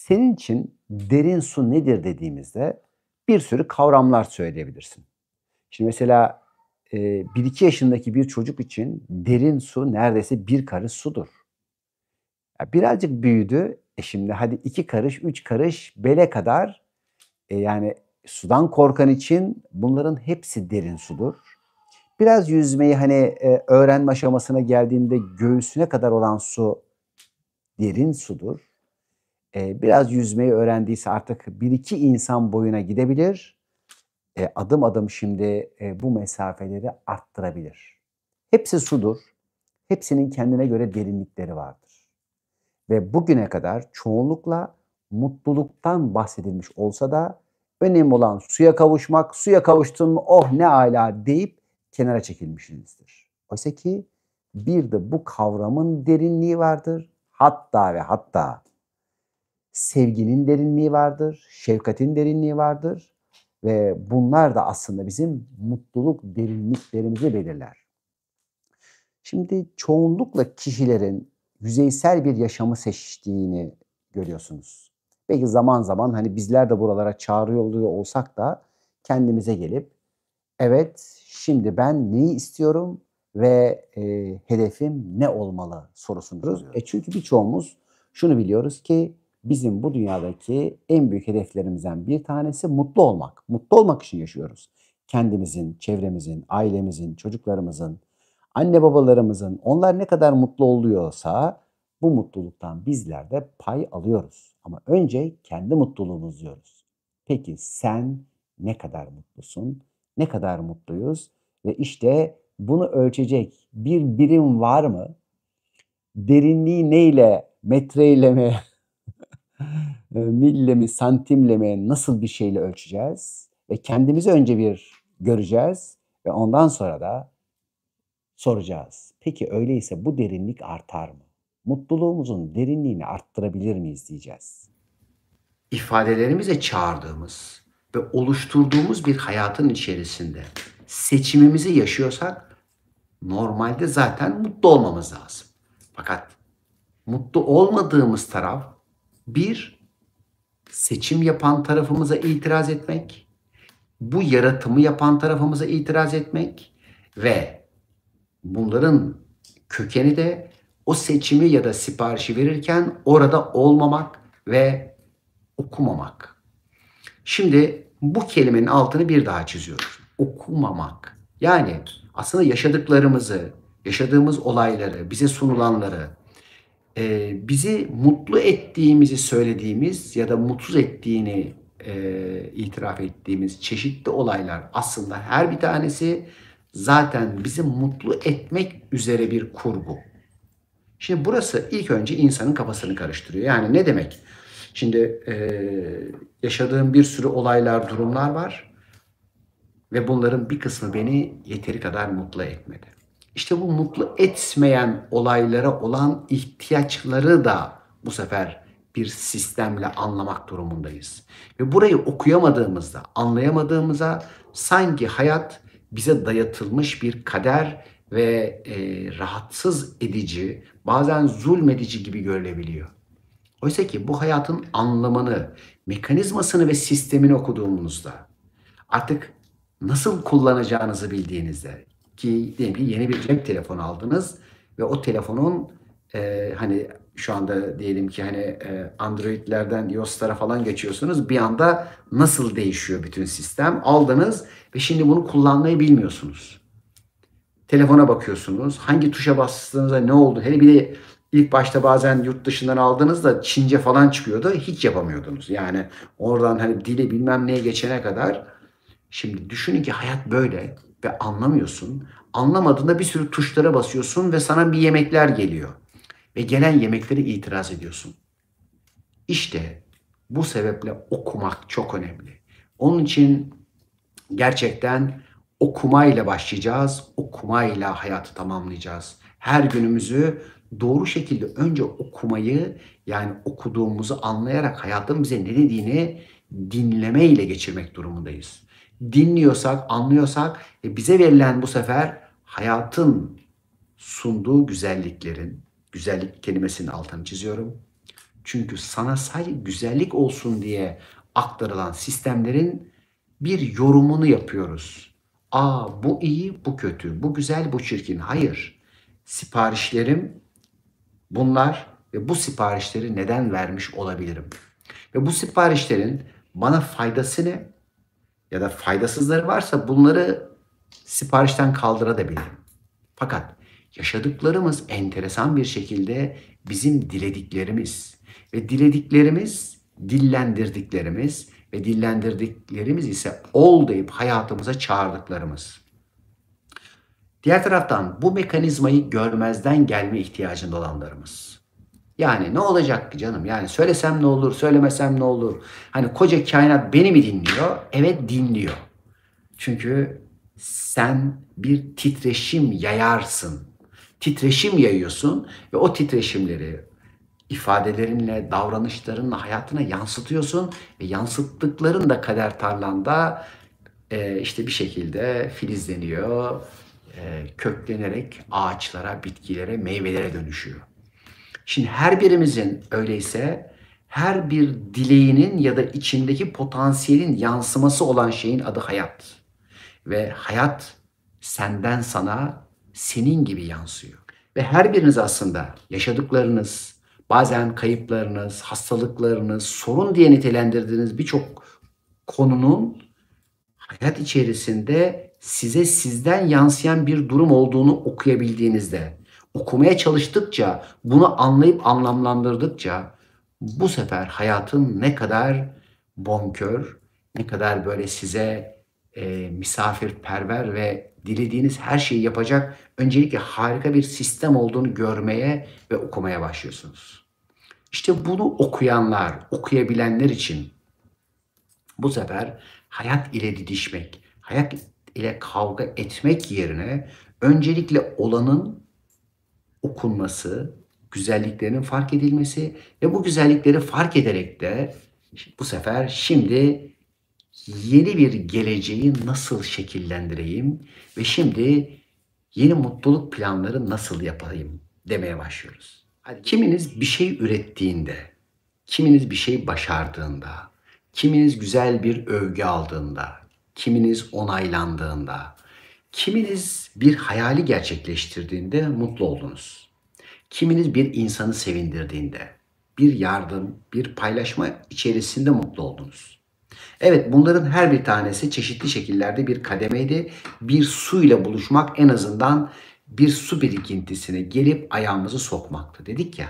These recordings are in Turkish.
Senin için derin su nedir dediğimizde bir sürü kavramlar söyleyebilirsin. Şimdi mesela, 1-2 yaşındaki bir çocuk için derin su neredeyse bir karış sudur. Ya, birazcık büyüdü, şimdi hadi 2 karış, 3 karış bele kadar, yani sudan korkan için bunların hepsi derin sudur. Biraz yüzmeyi, hani, öğrenme aşamasına geldiğinde göğsüne kadar olan su derin sudur. Biraz yüzmeyi öğrendiyse artık 1-2 insan boyuna gidebilir. Adım adım şimdi, bu mesafeleri arttırabilir. Hepsi sudur. Hepsinin kendine göre derinlikleri vardır ve bugüne kadar çoğunlukla mutluluktan bahsedilmiş olsa da önemli olan suya kavuşmak, suya kavuştun mu, "Oh, ne âlâ!" deyip kenara çekilmişsinizdir. Oysa ki bir de bu kavramın derinliği vardır. Hatta ve hatta sevginin derinliği vardır, şefkatin derinliği vardır ve bunlar da aslında bizim mutluluk derinliklerimizi belirler. Şimdi çoğunlukla kişilerin yüzeysel bir yaşamı seçtiğini görüyorsunuz. Belki zaman zaman, hani, bizler de buralara çağrılıyor olsak da kendimize gelip, "Evet, şimdi ben neyi istiyorum ve, hedefim ne olmalı?" sorusunu soruyoruz. Çünkü birçoğumuz şunu biliyoruz ki bizim bu dünyadaki en büyük hedeflerimizden bir tanesi mutlu olmak. Mutlu olmak için yaşıyoruz. Kendimizin, çevremizin, ailemizin, çocuklarımızın, anne babalarımızın onlar ne kadar mutlu oluyorsa bu mutluluktan bizler de pay alıyoruz. Ama önce kendi mutluluğumuzu diyoruz. Peki sen ne kadar mutlusun? Ne kadar mutluyuz? Ve işte bunu ölçecek bir birim var mı? Derinliği neyle, metreyle mi, mille mi, santimle mi, nasıl bir şeyle ölçeceğiz? Ve kendimizi önce bir göreceğiz ve ondan sonra da soracağız. Peki öyleyse bu derinlik artar mı? Mutluluğumuzun derinliğini arttırabilir miyiz diyeceğiz. İfadelerimize çağırdığımız ve oluşturduğumuz bir hayatın içerisinde seçimimizi yaşıyorsak normalde zaten mutlu olmamız lazım. Fakat mutlu olmadığımız taraf bir seçim yapan tarafımıza itiraz etmek, bu yaratımı yapan tarafımıza itiraz etmek ve bunların kökeni de o seçimi ya da siparişi verirken orada olmamak ve okumamak. Şimdi bu kelimenin altını bir daha çiziyorum. Okumamak. Yani aslında yaşadıklarımızı, yaşadığımız olayları, bize sunulanları, bizi mutlu ettiğimizi söylediğimiz ya da mutsuz ettiğini, itiraf ettiğimiz çeşitli olaylar aslında her bir tanesi zaten bizi mutlu etmek üzere bir kurgu. Şimdi burası ilk önce insanın kafasını karıştırıyor. Yani ne demek? Şimdi, yaşadığım bir sürü olaylar, durumlar var ve bunların bir kısmı beni yeteri kadar mutlu etmedi. İşte bu mutlu etmeyen olaylara olan ihtiyaçları da bu sefer bir sistemle anlamak durumundayız. Ve burayı okuyamadığımızda, anlayamadığımızda sanki hayat bize dayatılmış bir kader ve, rahatsız edici, bazen zulmedici gibi görülebiliyor. Oysa ki bu hayatın anlamını, mekanizmasını ve sistemini okuduğumuzda artık nasıl kullanacağınızı bildiğinizde ki diyelim ki yeni bir cep telefonu aldınız ve o telefonun, hani, şu anda diyelim ki, hani, Android'lerden iOS'lara falan geçiyorsunuz. Bir anda nasıl değişiyor bütün sistem? Aldınız ve şimdi bunu kullanmayı bilmiyorsunuz. Telefona bakıyorsunuz. Hangi tuşa bastığınızda ne oldu? Hele bir de ilk başta bazen yurt dışından aldığınızda Çince falan çıkıyordu. Hiç yapamıyordunuz. Yani oradan hani dili bilmem neye geçene kadar. Şimdi düşünün ki hayat böyle ve anlamıyorsun. Anlamadığında bir sürü tuşlara basıyorsun ve sana bir yemekler geliyor. Ve gelen yemeklere itiraz ediyorsun. İşte bu sebeple okumak çok önemli. Onun için gerçekten okumayla başlayacağız, okumayla hayatı tamamlayacağız. Her günümüzü doğru şekilde önce okumayı, yani okuduğumuzu anlayarak hayatın bize ne dediğini dinlemeyle geçirmek durumundayız. Dinliyorsak, anlıyorsak bize verilen bu sefer hayatın sunduğu güzelliklerin, güzellik kelimesinin altını çiziyorum, Çünkü sana sadece güzellik olsun diye aktarılan sistemlerin bir yorumunu yapıyoruz. Aa, bu iyi, bu kötü, bu güzel, bu çirkin. Hayır. Siparişlerim bunlar ve bu siparişleri neden vermiş olabilirim? Ve bu siparişlerin bana faydası ne? Ya da faydasızları varsa bunları siparişten kaldırabilirim. Fakat yaşadıklarımız enteresan bir şekilde bizim dilediklerimiz ve dilediklerimiz dillendirdiklerimiz ve dillendirdiklerimiz ise ol deyip hayatımıza çağırdıklarımız. Diğer taraftan bu mekanizmayı görmezden gelme ihtiyacında olanlarımız. Yani ne olacak ki canım? Yani söylesem ne olur, söylemesem ne olur? Hani koca kainat beni mi dinliyor? Evet, dinliyor. Çünkü sen bir titreşim yayarsın. Titreşim yayıyorsun ve o titreşimleri ifadelerinle, davranışlarınla hayatına yansıtıyorsun ve yansıttıkların da kader tarlanda işte bir şekilde filizleniyor, köklenerek ağaçlara, bitkilere, meyvelere dönüşüyor. Şimdi her birimizin öyleyse her bir dileğinin ya da içindeki potansiyelin yansıması olan şeyin adı hayat. Ve hayat senden sana senin gibi yansıyor. Ve her biriniz aslında yaşadıklarınız, bazen kayıplarınız, hastalıklarınız, sorun diye nitelendirdiğiniz birçok konunun hayat içerisinde size sizden yansıyan bir durum olduğunu okuyabildiğinizde, okumaya çalıştıkça, bunu anlayıp anlamlandırdıkça bu sefer hayatın ne kadar bonkör, ne kadar böyle size misafirperver ve dilediğiniz her şeyi yapacak öncelikle harika bir sistem olduğunu görmeye ve okumaya başlıyorsunuz. İşte bunu okuyanlar, okuyabilenler için bu sefer hayat ile didişmek, hayat ile kavga etmek yerine öncelikle olanın okunması, güzelliklerinin fark edilmesi ve bu güzellikleri fark ederek de bu sefer şimdi yeni bir geleceği nasıl şekillendireyim ve şimdi yeni mutluluk planları nasıl yapayım demeye başlıyoruz. Hadi kiminiz bir şey ürettiğinde, kiminiz bir şey başardığında, kiminiz güzel bir övgü aldığında, kiminiz onaylandığında, kiminiz bir hayali gerçekleştirdiğinde mutlu oldunuz. Kiminiz bir insanı sevindirdiğinde, bir yardım, bir paylaşma içerisinde mutlu oldunuz. Evet, bunların her bir tanesi çeşitli şekillerde bir kademeydi. Bir suyla buluşmak en azından bir su birikintisine gelip ayağımızı sokmaktı. Dedik ya,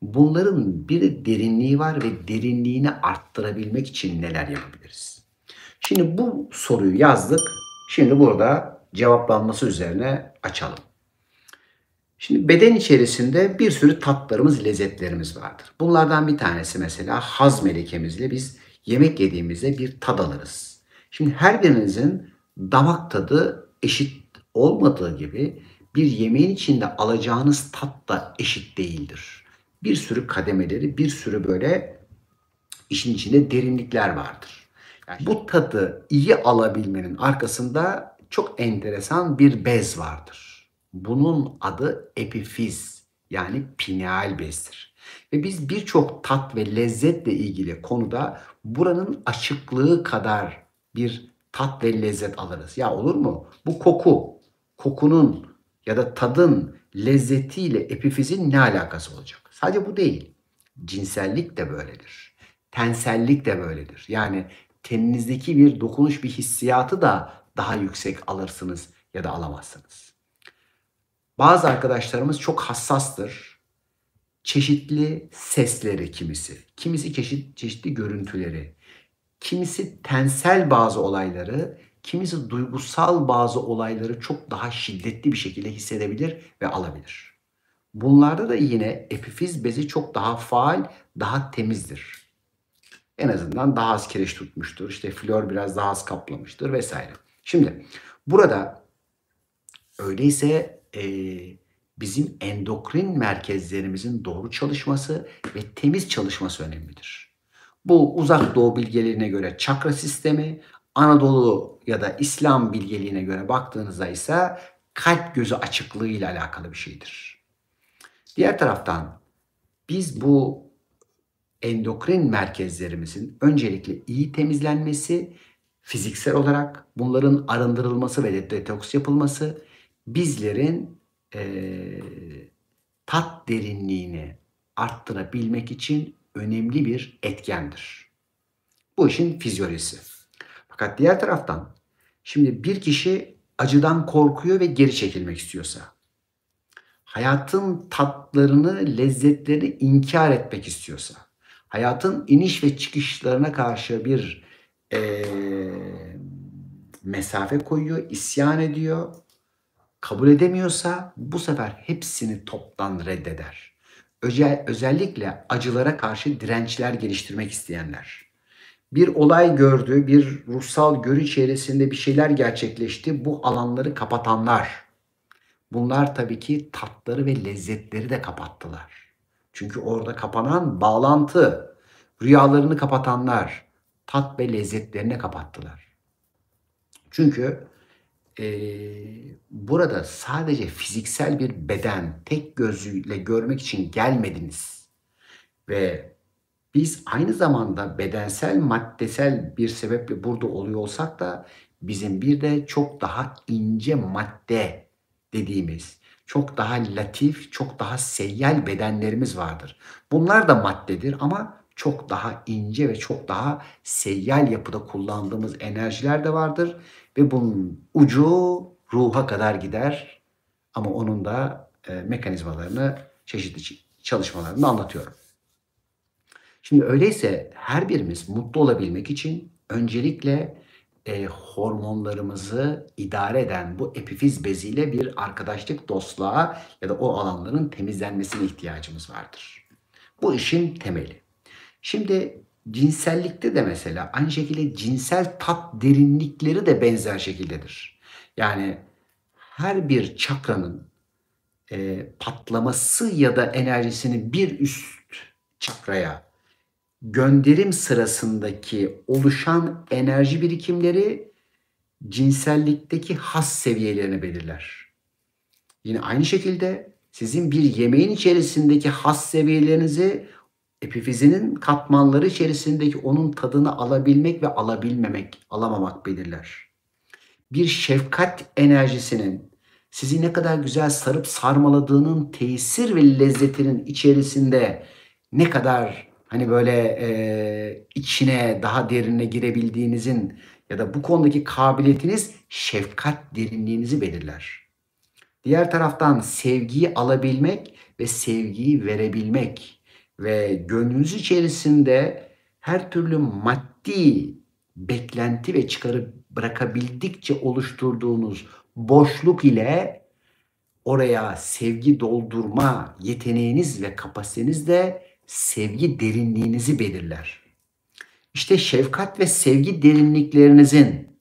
bunların bir derinliği var ve derinliğini arttırabilmek için neler yapabiliriz? Şimdi bu soruyu yazdık. Şimdi burada cevaplanması üzerine açalım. Şimdi beden içerisinde bir sürü tatlarımız, lezzetlerimiz vardır. Bunlardan bir tanesi mesela haz melekemizle biz yemek yediğimizde bir tad alırız. Şimdi her birinizin damak tadı eşit olmadığı gibi bir yemeğin içinde alacağınız tat da eşit değildir. Bir sürü kademeleri, bir sürü böyle işin içinde derinlikler vardır. Yani bu tadı iyi alabilmenin arkasında çok enteresan bir bez vardır. Bunun adı epifiz yani pineal bezdir. Ve biz birçok tat ve lezzetle ilgili konuda buranın açıklığı kadar bir tat ve lezzet alırız. Ya olur mu? Bu koku, kokunun ya da tadın lezzetiyle epifizin ne alakası olacak? Sadece bu değil. Cinsellik de böyledir. Tensellik de böyledir. Yani teninizdeki bir dokunuş, bir hissiyatı da daha yüksek alırsınız ya da alamazsınız. Bazı arkadaşlarımız çok hassastır. Çeşitli sesleri kimisi çeşitli görüntüleri, kimisi tensel bazı olayları, kimisi duygusal bazı olayları çok daha şiddetli bir şekilde hissedebilir ve alabilir. Bunlarda da yine epifiz bezi çok daha faal, daha temizdir. En azından daha az kireç tutmuştur. İşte flor biraz daha az kaplamıştır vesaire. Şimdi burada öyleyse bizim endokrin merkezlerimizin doğru çalışması ve temiz çalışması önemlidir. Bu uzak doğu bilgelerine göre çakra sistemi, Anadolu ya da İslam bilgeliğine göre baktığınızda ise kalp gözü açıklığı ile alakalı bir şeydir. Diğer taraftan biz bu endokrin merkezlerimizin öncelikle iyi temizlenmesi, fiziksel olarak bunların arındırılması ve detoks yapılması bizlerin tat derinliğini arttırabilmek için önemli bir etkendir. Bu işin fizyolojisi. Fakat diğer taraftan şimdi bir kişi acıdan korkuyor ve geri çekilmek istiyorsa, hayatın tatlarını, lezzetlerini inkar etmek istiyorsa, hayatın iniş ve çıkışlarına karşı bir mesafe koyuyor, isyan ediyor, kabul edemiyorsa bu sefer hepsini toptan reddeder. Özellikle acılara karşı dirençler geliştirmek isteyenler. Bir olay gördü, bir ruhsal görü çevresinde bir şeyler gerçekleşti. Bu alanları kapatanlar. Bunlar tabii ki tatları ve lezzetleri de kapattılar. Çünkü orada kapanan bağlantı, rüyalarını kapatanlar, tat ve lezzetlerini kapattılar. Çünkü burada sadece fiziksel bir beden, tek gözüyle görmek için gelmediniz. Ve biz aynı zamanda bedensel, maddesel bir sebeple burada oluyor olsak da bizim bir de çok daha ince madde dediğimiz, çok daha latif, çok daha seyyal bedenlerimiz vardır. Bunlar da maddedir ama çok daha ince ve çok daha seyyal yapıda kullandığımız enerjiler de vardır ve bunun ucu ruha kadar gider ama onun da mekanizmalarını, çeşitli çalışmalarını anlatıyorum. Şimdi öyleyse her birimiz mutlu olabilmek için öncelikle hormonlarımızı idare eden bu epifiz beziyle bir arkadaşlık, dostluğa ya da o alanların temizlenmesine ihtiyacımız vardır. Bu işin temeli. Şimdi cinsellikte de mesela aynı şekilde cinsel tat derinlikleri de benzer şekildedir. Yani her bir çakranın patlaması ya da enerjisini bir üst çakraya gönderim sırasındaki oluşan enerji birikimleri cinsellikteki haz seviyelerini belirler. Yine aynı şekilde sizin bir yemeğin içerisindeki haz seviyelerinizi epifizinin katmanları içerisindeki onun tadını alabilmek ve alamamak belirler. Bir şefkat enerjisinin sizi ne kadar güzel sarıp sarmaladığının tesir ve lezzetinin içerisinde ne kadar hani böyle içine daha derine girebildiğinizin ya da bu konudaki kabiliyetiniz şefkat derinliğinizi belirler. Diğer taraftan sevgiyi alabilmek ve sevgiyi verebilmek ve gönlünüz içerisinde her türlü maddi beklenti ve çıkarı bırakabildikçe oluşturduğunuz boşluk ile oraya sevgi doldurma yeteneğiniz ve kapasiteniz de sevgi derinliğinizi belirler. İşte şefkat ve sevgi derinliklerinizin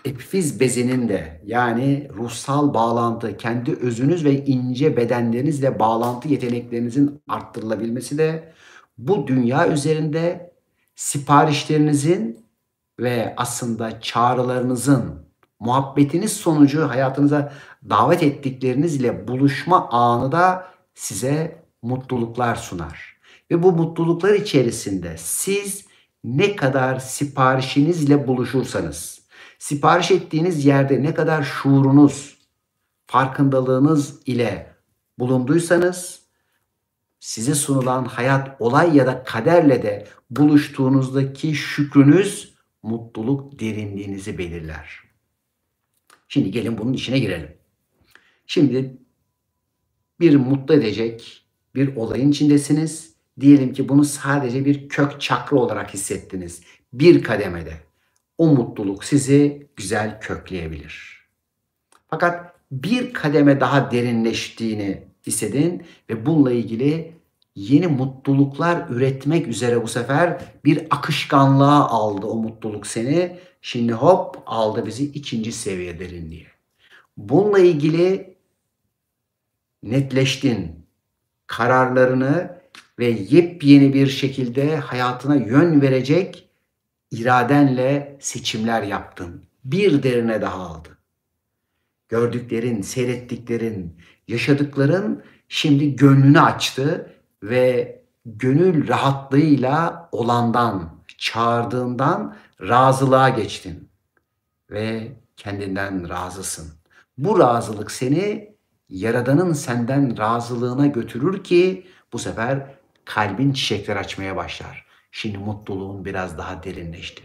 epifiz bezinin de yani ruhsal bağlantı, kendi özünüz ve ince bedenlerinizle bağlantı yeteneklerinizin arttırılabilmesi de bu dünya üzerinde siparişlerinizin ve aslında çağrılarınızın, muhabbetiniz sonucu hayatınıza davet ettiklerinizle buluşma anı da size mutluluklar sunar. Ve bu mutluluklar içerisinde siz ne kadar siparişinizle buluşursanız, sipariş ettiğiniz yerde ne kadar şuurunuz, farkındalığınız ile bulunduysanız, size sunulan hayat, olay ya da kaderle de buluştuğunuzdaki şükrünüz, mutluluk derinliğinizi belirler. Şimdi gelin bunun içine girelim. Şimdi bir mutlu edecek bir olayın içindesiniz. Diyelim ki bunu sadece bir kök çakra olarak hissettiniz. Bir kademede. O mutluluk sizi güzel kökleyebilir. Fakat bir kademe daha derinleştiğini hissedin ve bununla ilgili yeni mutluluklar üretmek üzere bu sefer bir akışkanlığa aldı o mutluluk seni. Şimdi hop aldı bizi ikinci seviye derinliğe. Bununla ilgili netleştin, kararlarını ve yepyeni bir şekilde hayatına yön verecek iradenle seçimler yaptın. Bir derine daha aldı. Gördüklerin, seyrettiklerin, yaşadıkların şimdi gönlünü açtı ve gönül rahatlığıyla olandan, çağırdığından razılığa geçtin ve kendinden razısın. Bu razılık seni Yaradan'ın senden razılığına götürür ki bu sefer kalbin çiçekler açmaya başlar. Şimdi mutluluğun biraz daha derinleşti.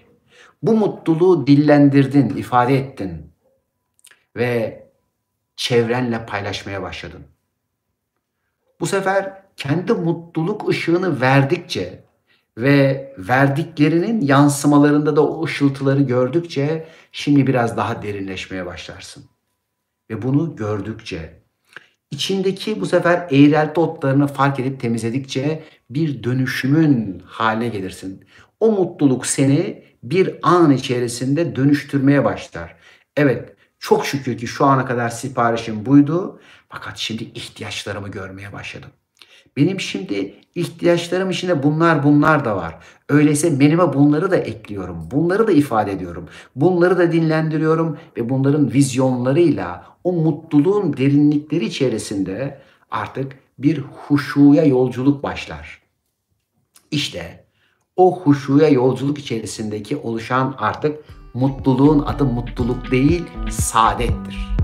Bu mutluluğu dillendirdin, ifade ettin ve çevrenle paylaşmaya başladın. Bu sefer kendi mutluluk ışığını verdikçe ve verdiklerinin yansımalarında da o ışıltıları gördükçe şimdi biraz daha derinleşmeye başlarsın. Ve bunu gördükçe içindeki bu sefer eğrelti otlarını fark edip temizledikçe bir dönüşümün haline gelirsin. O mutluluk seni bir an içerisinde dönüştürmeye başlar. Evet, çok şükür ki şu ana kadar siparişim buydu. Fakat şimdi ihtiyaçlarımı görmeye başladım. Benim şimdi ihtiyaçlarım içinde bunlar da var. Öyleyse menüme bunları da ekliyorum. Bunları da ifade ediyorum. Bunları da dinlendiriyorum ve bunların vizyonlarıyla o mutluluğun derinlikleri içerisinde artık bir huşuya yolculuk başlar. İşte o huşuya yolculuk içerisindeki oluşan artık mutluluğun adı mutluluk değil, saadettir.